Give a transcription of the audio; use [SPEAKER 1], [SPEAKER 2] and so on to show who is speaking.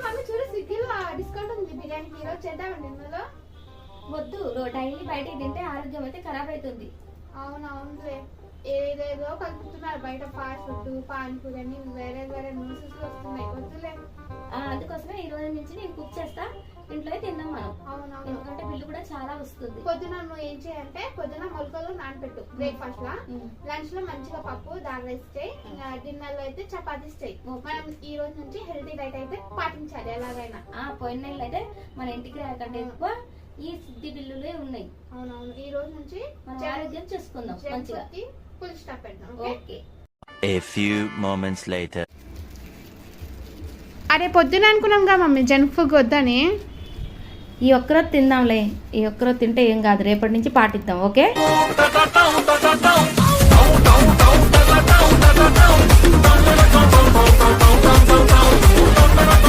[SPEAKER 1] Mummy చూడు స్విగ్గీలో discount ఉంది బిర్యానీకి ఈరోజు చేద్దామండి ఇందులో.
[SPEAKER 2] వద్దు, డైలీ బయటికి తింటే ఆరోగ్యం అయితే ఖరాబ్ అవుతుంది.
[SPEAKER 1] అవునవునులే, ఏదేదో కలుపుతున్నారు బయట, ఫాస్ట్ ఫుడ్, పానీపూరి అని వేరే వేరే న్యూసెస్ వస్తున్నాయి. వద్దులే.
[SPEAKER 2] అందుకోసమే ఈ రోజు నుంచి నేను కుక్ చేస్తా, ఇంట్లో తిందాం మనం.
[SPEAKER 1] అవునవును,
[SPEAKER 2] ఎందుకంటే బిల్లు కూడా చాలా వస్తుంది.
[SPEAKER 1] పొద్దున నువ్వు ఏం చేయాలంటే పొద్దున మొలకలు నానబెట్టు బ్రేక్ఫాస్ట్ లా, లంచ్ లో మంచిగా పప్పు దాల్ రైస్ చేయి, డిన్నర్ లో అయితే చపాతీస్ చేయి. మనం ఈ రోజు నుంచి హెల్తీ డైట్ అయితే పాటించాలి ఎలాగైనా.
[SPEAKER 2] పోయిన నెలలు అయితే మన ఇంటికి రాకంటే ఎక్కువ ఈ శుద్ధి బిల్లులే ఉన్నాయి.
[SPEAKER 1] అవునవును, ఈ రోజు నుంచి
[SPEAKER 2] మన ఆరోగ్యం చేసుకుందాం మంచిగా.
[SPEAKER 1] ఫుల్ స్టాప్ పెడదాం.
[SPEAKER 2] Okay.
[SPEAKER 3] A few moments later.
[SPEAKER 1] అరే పొద్దున అనుకున్నాంగా మమ్మీ జంక్ ఫుడ్ వద్దని.
[SPEAKER 2] ఈ ఒక్కరోజు తిందాంలే, ఈ ఒక్కరోజు తింటే ఏం కాదు, రేపటి నుంచి పాటిద్దాం. ఓకే.